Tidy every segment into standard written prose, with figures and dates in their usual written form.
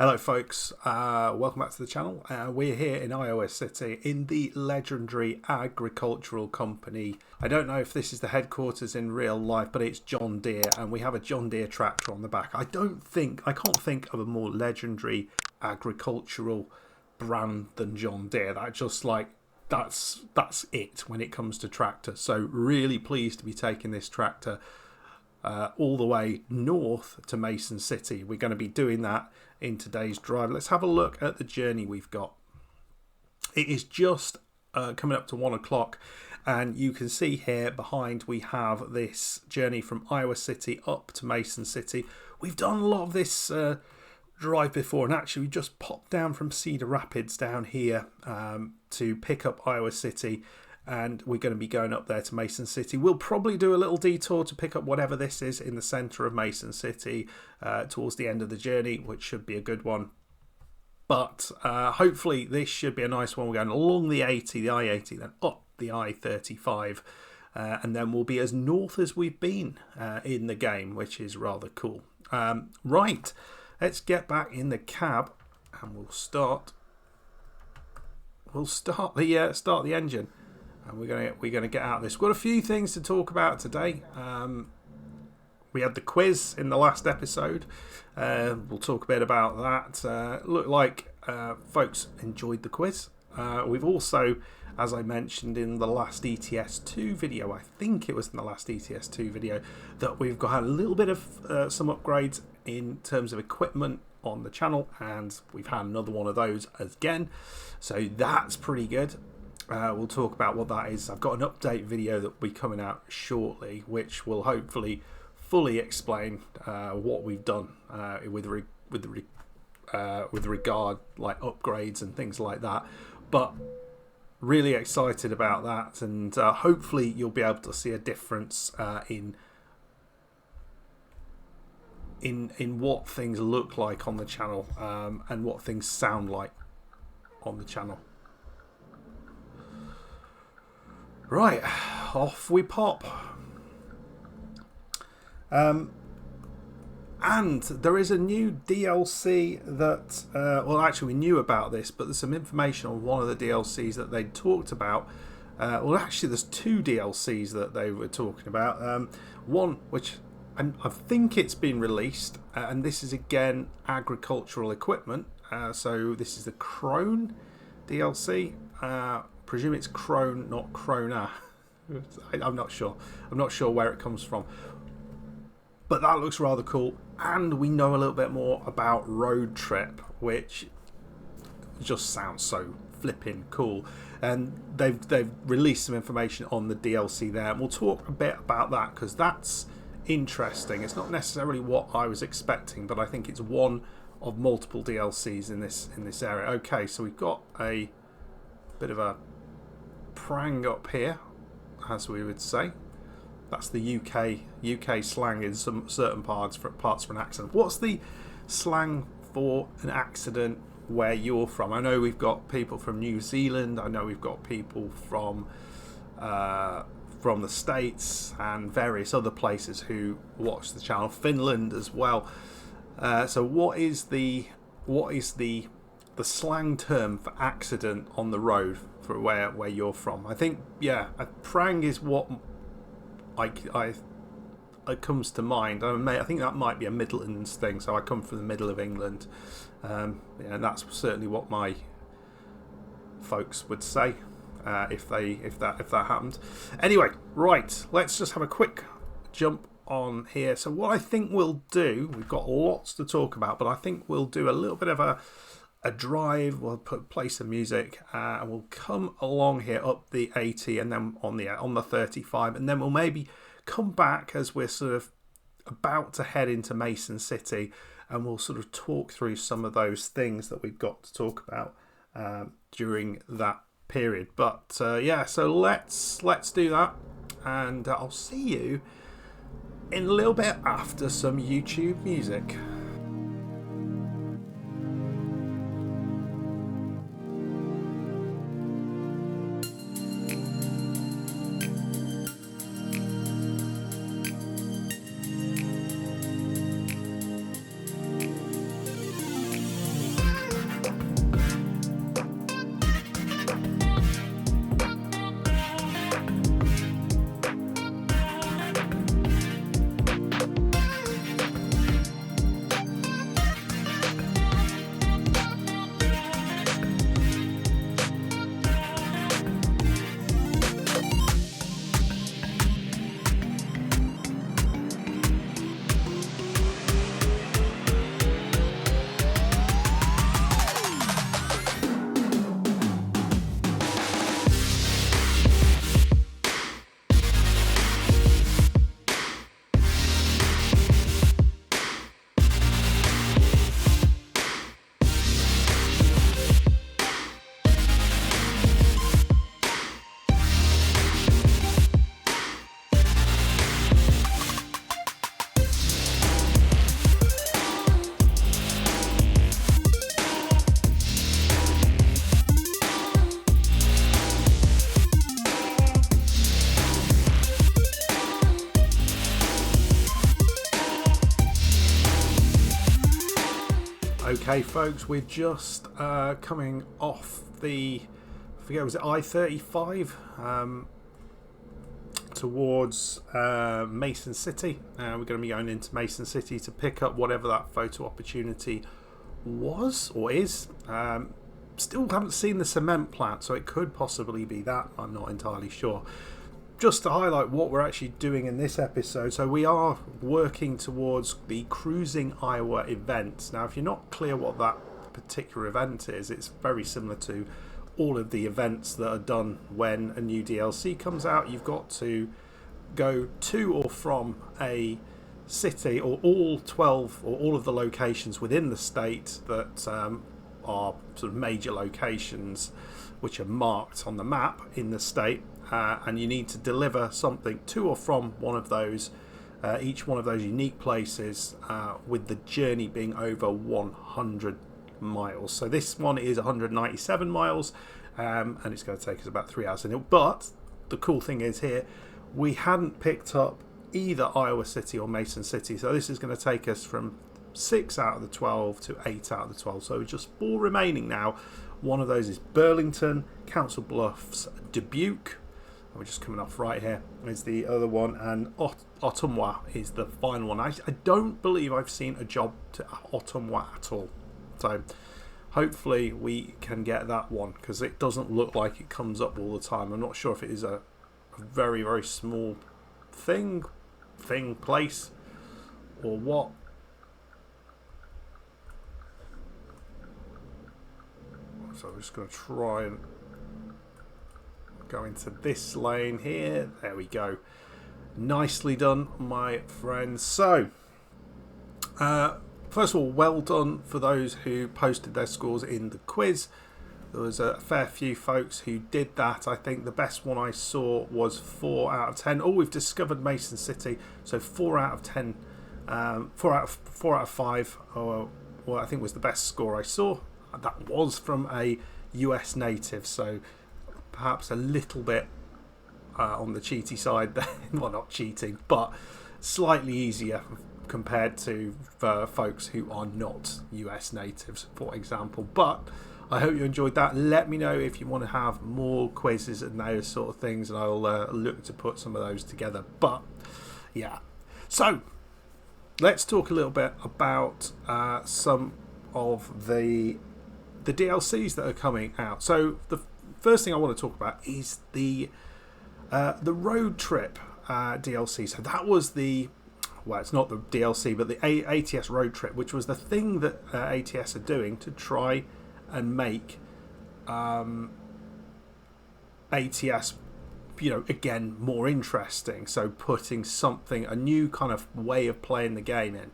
Hello folks, welcome back to the channel. We're here in Iowa City in the legendary agricultural company. I don't know if this is the headquarters in real life, but it's John Deere, and we have a John Deere tractor on the back. I can't think of a more legendary agricultural brand than John Deere. That's it when it comes to tractors. So really pleased to be taking this tractor all the way north to Mason City. We're going to be doing that in today's drive. Let's have a look at the journey we've got. It is just coming up to 1 o'clock, and you can see here behind we have this journey from Iowa City up to Mason City. We've done a lot of this drive before, and actually we just popped down from Cedar Rapids down here to pick up Iowa City, and we're going to be going up there to Mason City. We'll probably do a little detour to pick up whatever this is in the centre of Mason City towards the end of the journey, which should be a good one. But hopefully this should be a nice one. We're going along the 80, the I-80, then up the I-35, and then we'll be as north as we've been in the game, which is rather cool. Right, let's get back in the cab, and we'll start the engine. And we're gonna get out of this. We've got a few things to talk about today. We had the quiz in the last episode. We'll talk a bit about that. Looked like folks enjoyed the quiz. We've also, as I mentioned in the last ETS2 video, I think it was in the last ETS2 video, that we've got a little bit of some upgrades in terms of equipment on the channel, and we've had another one of those again. So that's pretty good. We'll talk about what that is. I've got an update video that will be coming out shortly, which will hopefully fully explain what we've done with regard like upgrades and things like that. But really excited about that, and hopefully you'll be able to see a difference in what things look like on the channel and what things sound like on the channel. Right, off we pop. And there is a new DLC that, well, actually we knew about this, but there's some information on one of the DLCs that they talked about. Well, actually there's two DLCs that they were talking about. One which I think it's been released, and this is again agricultural equipment. So this is the Crone DLC. Presume it's Crone, not Krona. I'm not sure. I'm not sure where it comes from. But that looks rather cool. And we know a little bit more about Road Trip, which just sounds so flipping cool. And they've released some information on the DLC there. And we'll talk a bit about that, because that's interesting. It's not necessarily what I was expecting, but I think it's one of multiple DLCs in this area. Okay, so we've got a bit of a prang up here, as we would say. That's the UK slang in some certain parts for an accident. What's the slang for an accident where you're from? I know we've got people from New Zealand. I know we've got people from the States and various other places who watch the channel. Finland as well. So what is the slang term for accident on the road for where you're from? I think, yeah, a prang is what it comes to mind. I think that might be a Midlands thing. So I come from the middle of England, and that's certainly what my folks would say if that happened. Anyway, right, let's just have a quick jump on here. So what I think we'll do, we've got lots to talk about, but I think we'll do a little bit of a drive. We'll play some music, and we'll come along here up the 80, and then on the 35, and then we'll maybe come back as we're sort of about to head into Mason City, and we'll sort of talk through some of those things that we've got to talk about during that period. But yeah, so let's do that, and I'll see you in a little bit after some YouTube music. Okay, folks, we're just coming off the, I forget, was it I-35 towards Mason City. We're going to be going into Mason City to pick up whatever that photo opportunity was or is. Still haven't seen the cement plant, so it could possibly be that. I'm not entirely sure. Just to highlight what we're actually doing in this episode, so we are working towards the Cruising Iowa event. Now, if you're not clear what that particular event is, it's very similar to all of the events that are done when a new DLC comes out. You've got to go to or from a city, or all 12 or all of the locations within the state that are sort of major locations which are marked on the map in the state. And you need to deliver something to or from one of those, each one of those unique places, with the journey being over 100 miles. So this one is 197 miles, and it's going to take us about 3 hours. But the cool thing is here, we hadn't picked up either Iowa City or Mason City, so this is going to take us from 6 out of the 12 to 8 out of the 12. So just 4 remaining now. One of those is Burlington, Council Bluffs, Dubuque. We're just coming off right here is the other one, and Ottumwa is the final one. I don't believe I've seen a job to Ottumwa at all, so hopefully we can get that one, because it doesn't look like it comes up all the time. I'm not sure if it is a very, very small place or what. So I'm just going to try and go into this lane here. There we go. Nicely done, my friends. So first of all, well done for those who posted their scores in the quiz. There was a fair few folks who did that. I think the best one I saw was 4 out of 10. Oh, we've discovered Mason City, so 4 out of 10, 4 out of 5. Well, I think was the best score I saw. That was from a US native, so perhaps a little bit on the cheaty side there. Well, not cheating, but slightly easier compared to folks who are not US natives, for example. But I hope you enjoyed that. Let me know if you want to have more quizzes and those sort of things, and I'll look to put some of those together. But yeah, so let's talk a little bit about some of the DLCs that are coming out. So the first thing I want to talk about is the road trip DLC. So that was it's not the DLC, but the ATS road trip, which was the thing that ATS are doing to try and make ATS, again, more interesting. So putting a new kind of way of playing the game in.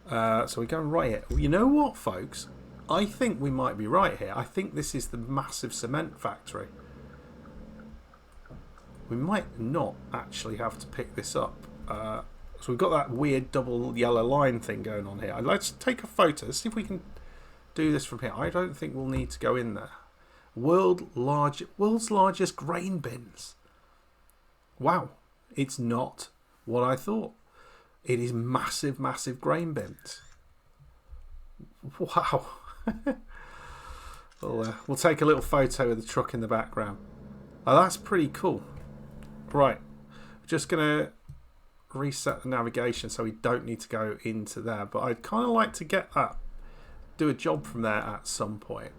So we're going right here. You know what, folks? I think we might be right here. I think this is the massive cement factory. We might not actually have to pick this up. So we've got that weird double yellow line thing going on here. Let's take a photo. Let's see if we can do this from here. I don't think we'll need to go in there. World's largest grain bins. Wow. It's not what I thought. It is massive, massive grain bins. Wow. We'll take a little photo of the truck in the background. Oh, that's pretty cool. Right, just gonna reset the navigation so we don't need to go into there, but I'd kind of like to do a job from there at some point.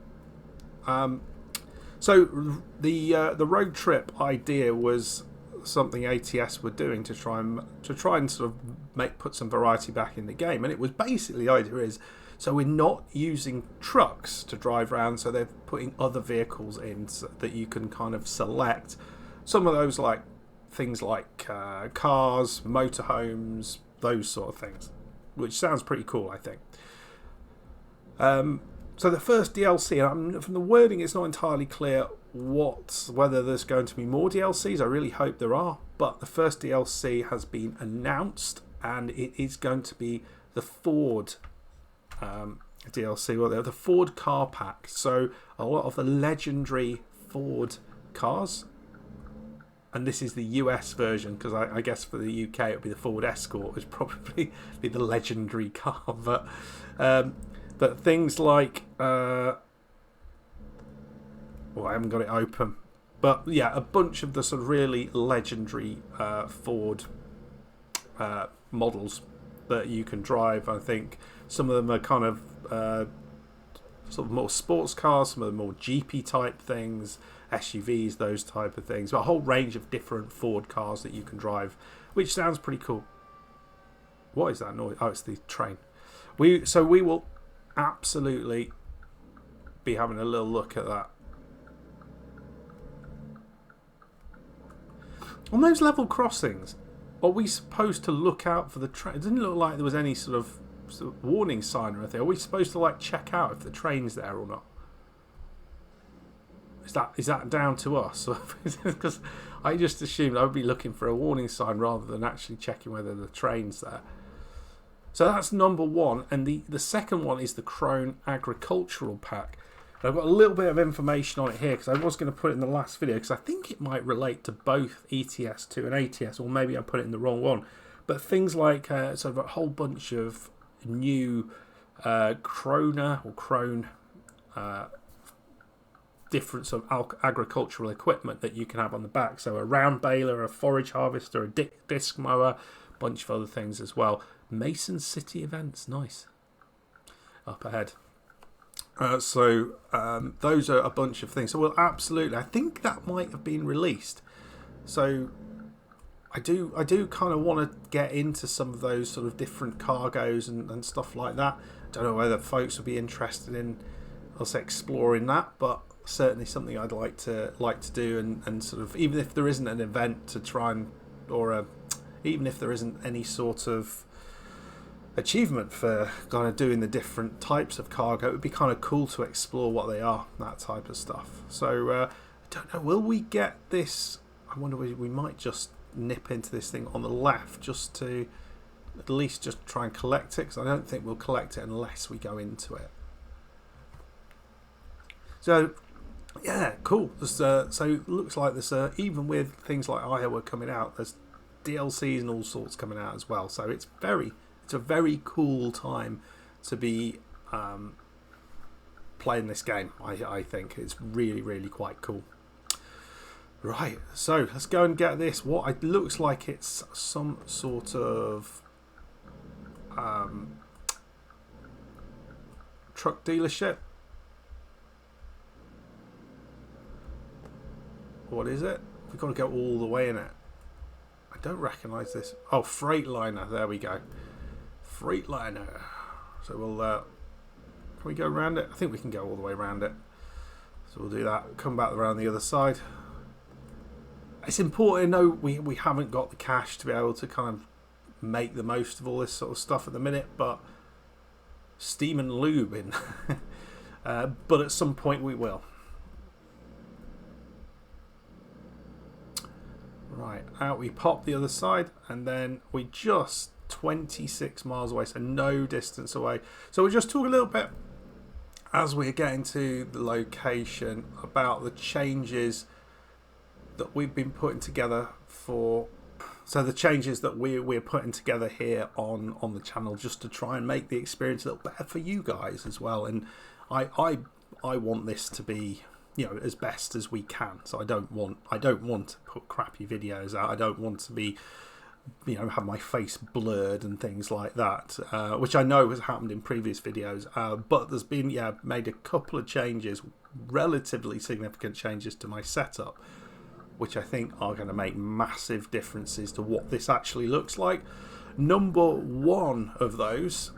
So the road trip idea was something ATS were doing to try and sort of put some variety back in the game, and it was basically, the idea is, so we're not using trucks to drive around, so they're putting other vehicles in so that you can kind of select some of those, like things like cars, motorhomes, those sort of things, which sounds pretty cool, I think. So the first DLC, from the wording, it's not entirely clear whether there's going to be more DLCs. I really hope there are, but the first DLC has been announced, and it is going to be the Ford DLC, well, the Ford car pack. So a lot of the legendary Ford cars, and this is the US version, because I guess for the UK it would be the Ford Escort, which would probably be the legendary car. But But things like, well, I haven't got it open. But yeah, a bunch of the sort of really legendary Ford models that you can drive. I think some of them are kind of sort of more sports cars, some of them more GP type things, SUVs, those type of things. But a whole range of different Ford cars that you can drive, which sounds pretty cool. What is that noise? Oh, it's the train. We will absolutely be having a little look at that. On those level crossings, are we supposed to look out for the train? It didn't look like there was any sort of warning sign or anything. Are we supposed to like check out if the train's there or not? Is that down to us? Because I just assumed I would be looking for a warning sign rather than actually checking whether the train's there. So that's number one, and the second one is the Krone Agricultural Pack. And I've got a little bit of information on it here because I was going to put it in the last video because I think it might relate to both ETS2 and ATS, or maybe I put it in the wrong one. But things like sort of a whole bunch of new Krone different sort of agricultural equipment that you can have on the back. So a round baler, a forage harvester, a disc mower, a bunch of other things as well. Mason City events, nice. Up ahead. So those are a bunch of things. So well, absolutely, I think that might have been released. So I do kind of want to get into some of those sort of different cargoes and stuff like that. Don't know whether folks would be interested in us exploring that, but certainly something I'd like to do, and sort of, even if there isn't an event to try and, or even if there isn't any sort of achievement for kind of doing the different types of cargo, it would be kind of cool to explore what they are, that type of stuff. So I don't know, will we get this? I wonder, we might just nip into this thing on the left just to at least just try and collect it, because I don't think we'll collect it unless we go into it. So yeah, cool. So it looks like there's even with things like Iowa coming out, there's DLCs and all sorts coming out as well. So it's a very cool time to be playing this game. I think it's really, really quite cool. Right, so let's go and get this. What it looks like, it's some sort of truck dealership. What is it? We've got to go all the way in it. I don't recognise this. Oh, Freightliner. There we go. Freightliner. So we'll can we go around it? I think we can go all the way around it. So we'll do that. Come back around the other side. It's important to know we haven't got the cash to be able to kind of make the most of all this sort of stuff at the minute, but steam and lube in. But at some point we will. Right, out we pop the other side, and then we just 26 miles away, so no distance away. So we'll just talk a little bit as we're getting to the location about the changes that we've been putting together for. So the changes that we're putting together here on the channel, just to try and make the experience a little better for you guys as well. And I want this to be, you know, as best as we can. So I don't want to put crappy videos out. I don't want to be, you know, have my face blurred and things like that, which I know has happened in previous videos. But there's been, made a couple of changes, relatively significant changes to my setup, which I think are going to make massive differences to what this actually looks like. Number one of those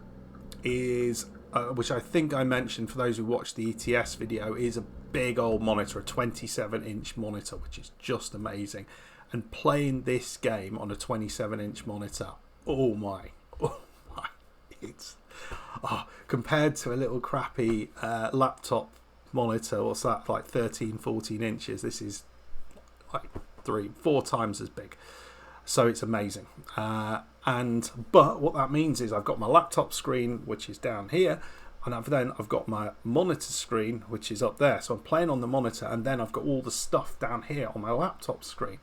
is, which I think I mentioned for those who watched the ETS video, is a big old monitor, a 27-inch monitor, which is just amazing. And playing this game on a 27-inch monitor, oh my, it's compared to a little crappy laptop monitor, what's that, like 13, 14 inches, this is like 3-4 times as big. So it's amazing. But what that means is I've got my laptop screen, which is down here, and I've got my monitor screen, which is up there. So I'm playing on the monitor, and then I've got all the stuff down here on my laptop screen.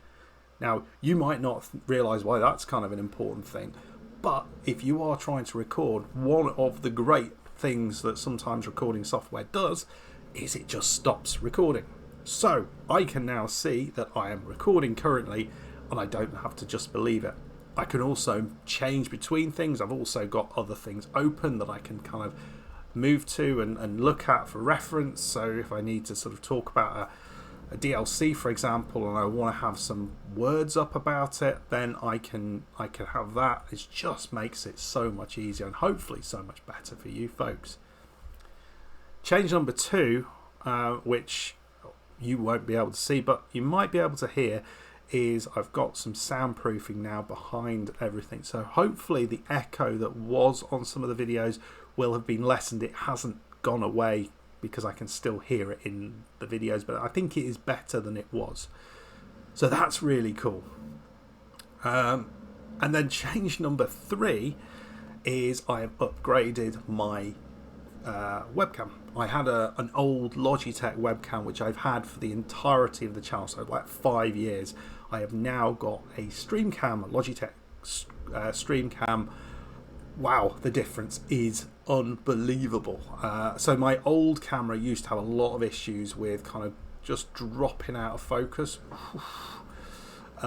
Now, you might not realise why that's kind of an important thing, but if you are trying to record, one of the great things that sometimes recording software does is it just stops recording. So I can now see that I am recording currently, and I don't have to just believe it. I can also change between things. I've also got other things open that I can kind of move to and look at for reference. So if I need to sort of talk about a DLC, for example, and I want to have some words up about it, then I can have that. It just makes it so much easier and hopefully so much better for you folks. Change number 2, which you won't be able to see, but you might be able to hear, is I've got some soundproofing now behind everything. So hopefully the echo that was on some of the videos will have been lessened. It hasn't gone away because I can still hear it in the videos, but I think it is better than it was. So that's really cool. And then change number 3 is I have upgraded my webcam. I had an old Logitech webcam which I've had for the entirety of the channel, so like 5 years. I have now got a StreamCam, a Logitech StreamCam. Wow, the difference is unbelievable. So my old camera used to have a lot of issues with kind of just dropping out of focus. If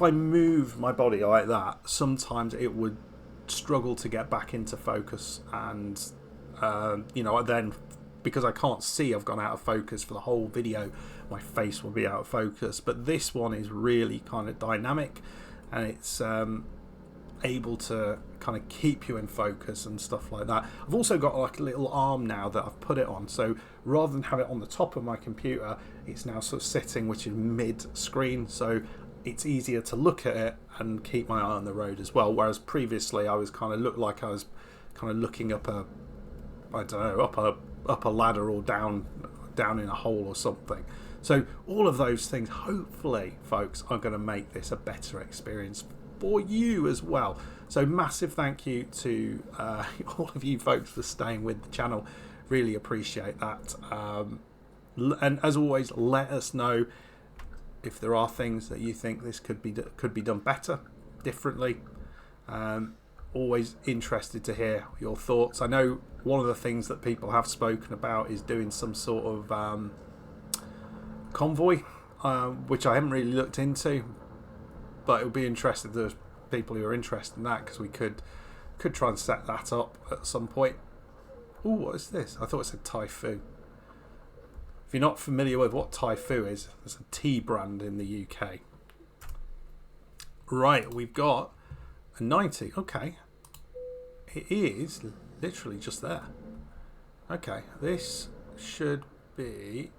I move my body like that, sometimes it would struggle to get back into focus, and then because I can't see, I've gone out of focus for the whole video. My face will be out of focus, but this one is really kind of dynamic, and it's able to kind of keep you in focus and stuff like that. I've also got like a little arm now that I've put it on, so rather than have it on the top of my computer, it's now sort of sitting, which is mid screen, so it's easier to look at it and keep my eye on the road as well. Whereas previously I was kind of looked like I was kind of looking up a ladder or down in a hole or something. So all of those things, hopefully folks, are going to make this a better experience for you as well. So massive thank you to all of you folks for staying with the channel. Really appreciate that. And as always, let us know if there are things that you think this could be done better, differently. Always interested to hear your thoughts. I know one of the things that people have spoken about is doing some sort of convoy, which I haven't really looked into, but it would be interesting. There's people who are interested in that, because we could try and set that up at some point. Oh, what is this? I thought it said Typhoon. If you're not familiar with what Typhoon is, it's a tea brand in the UK. Right, we've got a 90. Okay, it is literally just there. Okay, this should be.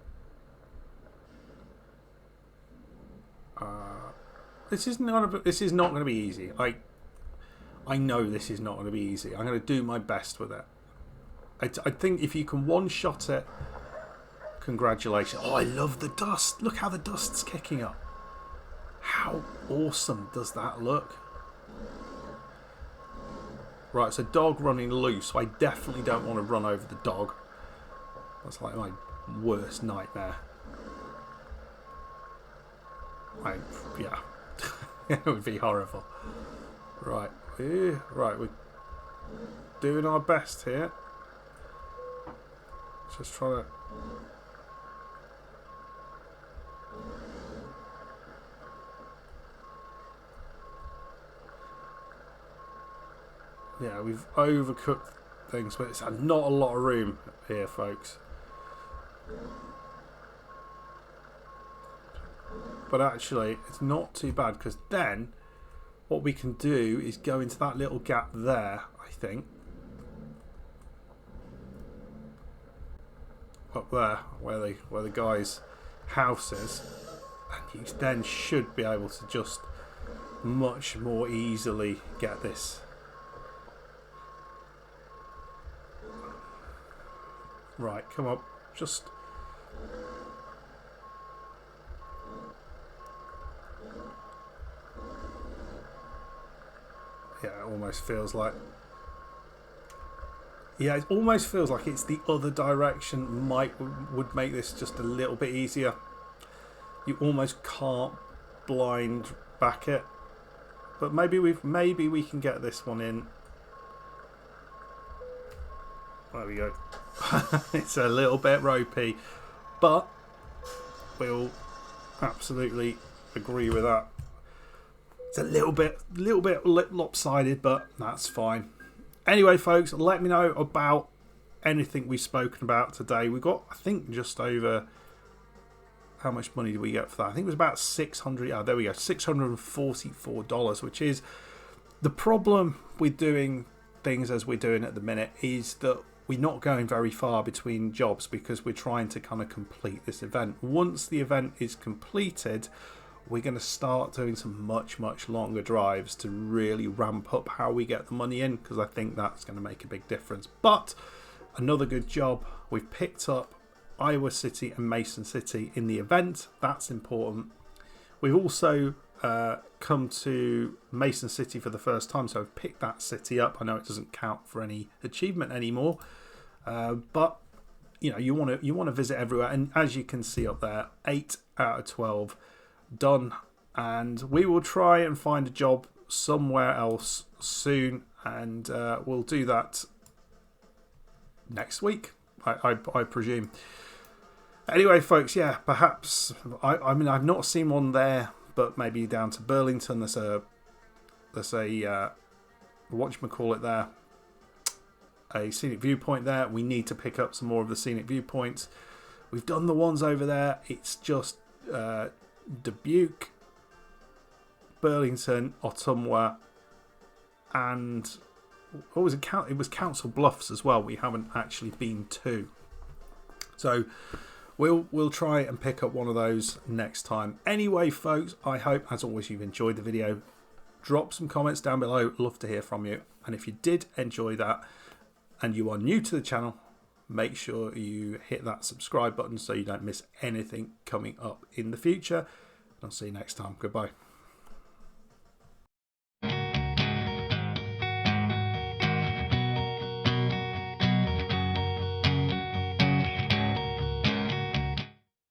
This is not going to be easy. I know this is not going to be easy. I'm going to do my best with it. I think if you can one-shot it, congratulations. Oh, I love the dust. Look how the dust's kicking up. How awesome does that look? Right, it's a dog running loose, so I definitely don't want to run over the dog. That's like my worst nightmare. Yeah. It would be horrible. Right, we're doing our best here. Just trying to. Yeah, we've overcooked things, but it's not a lot of room here, folks. But actually, it's not too bad, because then what we can do is go into that little gap there, I think. Up there, where the guy's house is. And you then should be able to just much more easily get this. Right, come on, just. Yeah, it almost feels like. Yeah, it almost feels like it's the other direction. Would make this just a little bit easier. You almost can't blind back it, but maybe we can get this one in. There we go. It's a little bit ropey, but we'll absolutely agree with that. It's a little bit lopsided, but that's fine. Anyway, folks, let me know about anything we've spoken about today. We got, I think, just over. How much money did we get for that? I think it was about $600. Yeah, there we go, $644, which is the problem with doing things as we're doing at the minute is that we're not going very far between jobs because we're trying to kind of complete this event. Once the event is completed, we're going to start doing some much longer drives to really ramp up how we get the money in, because I think that's going to make a big difference. But another good job, we've picked up Iowa City and Mason City in the event. That's important. We've also come to Mason City for the first time, so I've picked that city up. I know it doesn't count for any achievement anymore, but you know, you want to visit everywhere, and as you can see up there, 8 out of 12 done, and we will try and find a job somewhere else soon, and we'll do that next week, I presume. Anyway, folks, yeah, perhaps I mean, I've not seen one there, but maybe down to Burlington. There's a whatchamacallit there, a scenic viewpoint there. We need to pick up some more of the scenic viewpoints. We've done the ones over there. It's just Dubuque, Burlington, Ottumwa, and what was it? It was Council Bluffs as well. We haven't actually been to, so we'll try and pick up one of those next time. Anyway, folks, I hope, as always, you've enjoyed the video. Drop some comments down below. Love to hear from you. And if you did enjoy that and you are new to the channel, make sure you hit that subscribe button so you don't miss anything coming up in the future. I'll see you next time. Goodbye.